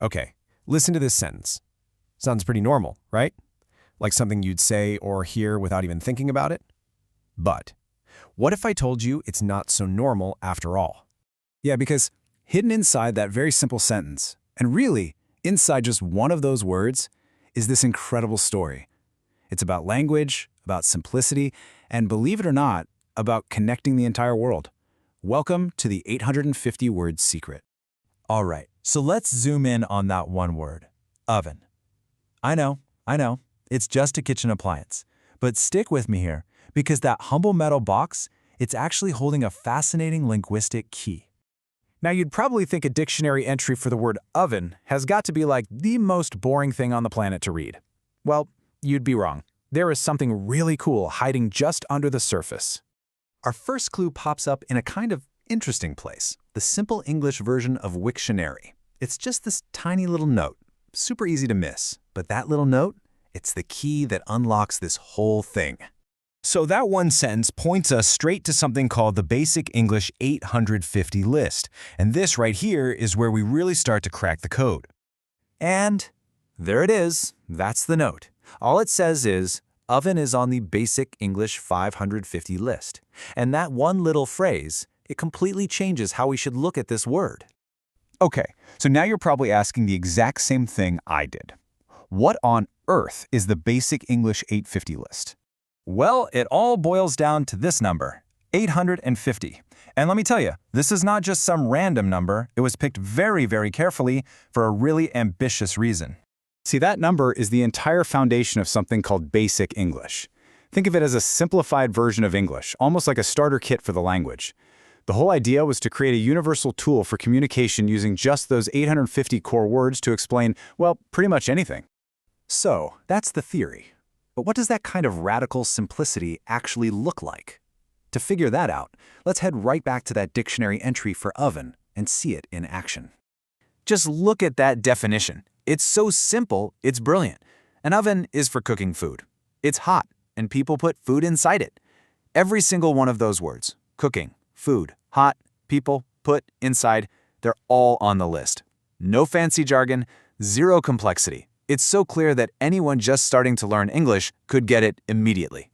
Okay, listen to this sentence. Sounds pretty normal, right? Like something you'd say or hear without even thinking about it? But what if I told you it's not so normal after all? Yeah, because hidden inside that very simple sentence, and really inside just one of those words, is this incredible story. It's about language, about simplicity, and believe it or not, about connecting the entire world. Welcome to the 850-word secret. All right, so let's zoom in on that one word, oven. I know, it's just a kitchen appliance. But stick with me here, because that humble metal box, it's actually holding a fascinating linguistic key. Now, you'd probably think a dictionary entry for the word oven has got to be like the most boring thing on the planet to read. Well, you'd be wrong. There is something really cool hiding just under the surface. Our first clue pops up in a kind of interesting place, the Simple English version of Wiktionary. It's just this tiny little note, super easy to miss. But that little note, it's the key that unlocks this whole thing. So that one sentence points us straight to something called the Basic English 850 list. And this right here is where we really start to crack the code. And there it is. That's the note. All it says is, oven is on the Basic English 550 list. And that one little phrase, it completely changes how we should look at this word. Okay, so now you're probably asking the exact same thing I did. What on earth is the Basic English 850 list? Well, it all boils down to this number, 850. And let me tell you, this is not just some random number. It was picked very, very carefully for a really ambitious reason. See, that number is the entire foundation of something called Basic English. Think of it as a simplified version of English, almost like a starter kit for the language. The whole idea was to create a universal tool for communication using just those 850 core words to explain, well, pretty much anything. So, that's the theory. But what does that kind of radical simplicity actually look like? To figure that out, let's head right back to that dictionary entry for oven and see it in action. Just look at that definition. It's so simple, it's brilliant. An oven is for cooking food. It's hot, and people put food inside it. Every single one of those words, cooking, food, hot, people, put, inside, they're all on the list. No fancy jargon, zero complexity. It's so clear that anyone just starting to learn English could get it immediately.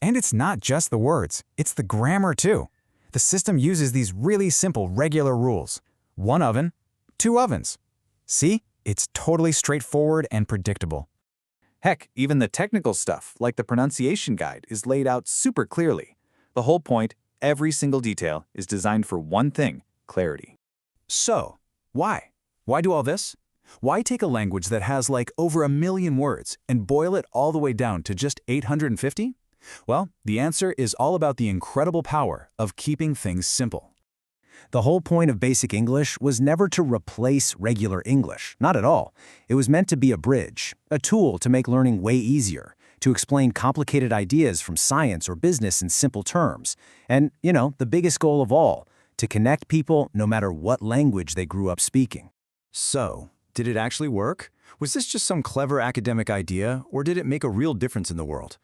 And it's not just the words, it's the grammar too. The system uses these really simple regular rules. One oven, two ovens. See? It's totally straightforward and predictable. Heck, even the technical stuff, like the pronunciation guide, is laid out super clearly. The whole point, every single detail, is designed for one thing, clarity. So, why? Why do all this? Why take a language that has like over 1 million words and boil it all the way down to just 850? Well, the answer is all about the incredible power of keeping things simple. The whole point of Basic English was never to replace regular English, not at all. It was meant to be a bridge, a tool to make learning way easier, to explain complicated ideas from science or business in simple terms, and, the biggest goal of all, to connect people no matter what language they grew up speaking. So, did it actually work? Was this just some clever academic idea, or did it make a real difference in the world?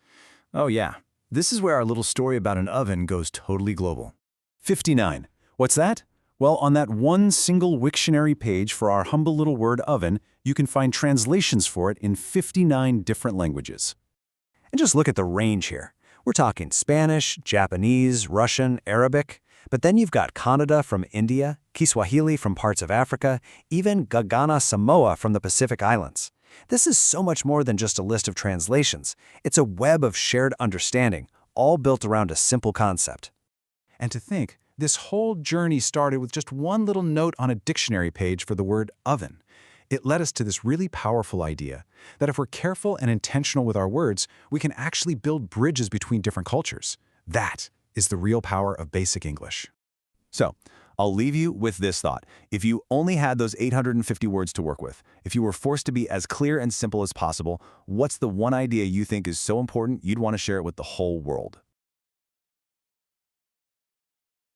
Oh yeah, this is where our little story about an oven goes totally global. 59. What's that? Well, on that one single Wiktionary page for our humble little word oven, you can find translations for it in 59 different languages. And just look at the range here. We're talking Spanish, Japanese, Russian, Arabic. But then you've got Kannada from India, Kiswahili from parts of Africa, even Gagana Samoa from the Pacific Islands. This is so much more than just a list of translations. It's a web of shared understanding, all built around a simple concept. And to think, this whole journey started with just one little note on a dictionary page for the word oven. It led us to this really powerful idea that if we're careful and intentional with our words, we can actually build bridges between different cultures. That is the real power of Basic English. So, I'll leave you with this thought. If you only had those 850 words to work with, if you were forced to be as clear and simple as possible, what's the one idea you think is so important you'd want to share it with the whole world?